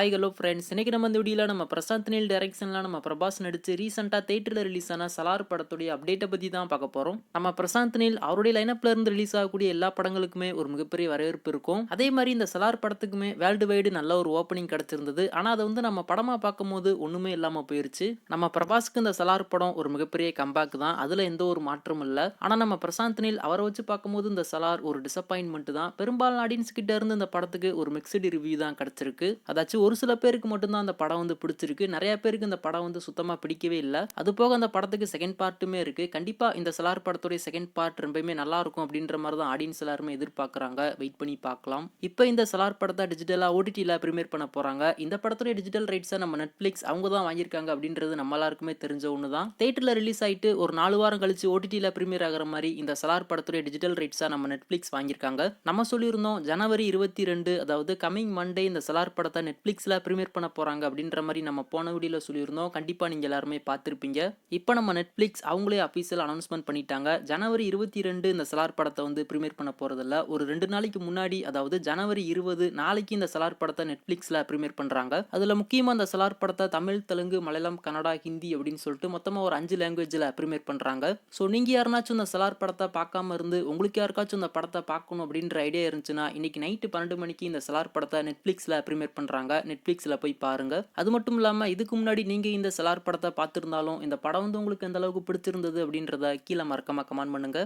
Hi hello friends, இன்னைக்கு நம்ம இந்த வீடியோவில் நம்ம பிரசாந்த் நீல் டைரக்ஷனில் நம்ம பிரபாஸ் நடித்து ரீசெண்டாக தேட்டரில் ரிலீஸ் ஆன சலார் படத்துடைய அப்டேட்டை பற்றி தான் பார்க்க போகிறோம். நம்ம பிரசாந்த் நீல் அவருடைய லைனப்பில் இருந்து ரிலீஸ் ஆகக்கூடிய எல்லா படங்களுக்குமே ஒரு மிகப்பெரிய வரவேற்பு இருக்கும். அதே மாதிரி இந்த சலார் படத்துக்குமே வேர்ல்டு வைடு நல்ல ஒரு ஓப்பனிங் கிடச்சிருந்தது. ஆனால் அதை வந்து நம்ம படமாக பார்க்கும்போது ஒன்றுமே இல்லாமல் போயிருச்சு. நம்ம பிரபாஸ்க்கு இந்த சலார் படம் ஒரு மிகப்பெரிய கம்பேக் தான், அதில் எந்த ஒரு மாற்றமும் இல்லை. ஆனால் நம்ம பிரசாந்த் நீல் அவரை வச்சு பார்க்கும்போது இந்த சலார் ஒரு டிசப்பாயின்மெண்ட் தான். பெரும்பாலான ஆடியன்ஸ் கிட்ட இருந்து இந்த படத்துக்கு ஒரு மிக்சடு ரிவ்யூ தான் கிடச்சிருக்கு. அதாச்சும் ஒரு சில பேருக்கு மட்டும்தான் அந்த படம் வந்து பிடிச்சிருக்கு. நிறைய பேருக்கு இந்த படம் வந்து சுத்தமா பிடிக்கவே இல்ல. அது போக அந்த படத்துக்கு செகண்ட் பார்ட்டுமே இருக்கு. கண்டிப்பா இந்த சலார் படத்துடைய செகண்ட் பார்ட் ரொம்பவே நல்லா இருக்கும் அப்படின்ற மாதிரி தான் ஆடியன்ஸ் எல்லாருமே எதிர்பார்க்கறாங்க. வெயிட் பண்ணி பார்க்கலாம். இப்போ இந்த சலார் படத்தை டிஜிட்டலா ஓடிடில பிரீமியர் பண்ண போறாங்க. இந்த படத்துடைய டிஜிட்டல் ரைட்ஸை நம்ம நெட்ஃபிளிக்ஸ் அவங்க தான் வாங்கியிருக்காங்க அப்படின்றது நம்ம எல்லாருக்குமே தெரிஞ்ச ஒன்று தான். தியேட்டர்ல ரிலீஸ் ஆயிட்டு ஒரு 4 வாரம் கழிச்சு ஓடிடில பிரீமியர் ஆகிற மாதிரி இந்த சலார் படத்துடைய டிஜிட்டல் ரைட்ஸை நம்ம நெட்ஃபிளிக்ஸ் வாங்கியிருக்காங்க. நம்ம சொல்லியிருந்தோம் ஜனவரி 22 அதாவது கமிங் மண்டே இந்த சலார் படத்தை நெட்ஃபிளிக்ஸ்ல பிரீமியர் பண்ண போறாங்க அப்படின்ற மாதிரி நம்ம போன வீடியோல சொல்லியிருந்தோம். கண்டிப்பா நீங்க எல்லாருமே பார்த்திருப்பீங்க. இப்போ நம்ம நெட்ஃபிளிக்ஸ் அவங்களே அபிஷியல் அனௌன்ஸ்மெண்ட் பண்ணிட்டாங்க. ஜனவரி 22 இந்த சலார் படத்தை வந்து பிரீமியர் பண்ண போறதில்ல. ஒரு 2 நாளைக்கு முன்னாடி, அதாவது ஜனவரி 20 நாளைக்கு இந்த சலார் படத்தை நெட்ஃபிளிக்ஸ்ல பிரீமியர் பண்றாங்க. அதுல முக்கியமா இந்த சலார் படத்தை தமிழ், தெலுங்கு, மலையாளம், கன்னடா, ஹிந்தி அப்படின்னு சொல்லிட்டு மொத்தமா ஒரு 5 லாங்குவேஜ்ல பிரீமியர் பண்றாங்க. ஸோ நீங்க யாருனாச்சும் இந்த சலார் படத்தை பார்க்காம இருந்து உங்களுக்கு யாருக்காச்சும் இந்த படத்தை பார்க்கணும் அப்படின்ற ஐடியா இருந்துச்சுன்னா இன்னைக்கு நைட்டு 12 மணிக்கு இந்த சலார் படத்தை நெட்ஃபிளிக்ஸ்ல பிரீமியர் பண்றாங்க. நெட்ஃபிளிக்ஸ்ல போய் பாருங்க. அது மட்டும் இல்லாம இதுக்கு முன்னாடி நீங்க இந்த சலார் படத்தை பார்த்திருந்தாலும் இந்த படம் வந்து உங்களுக்கு எந்த அளவுக்கு பிடிச்சிருந்தது அப்படின்றத கீழே மறக்காம கமெண்ட் பண்ணுங்க.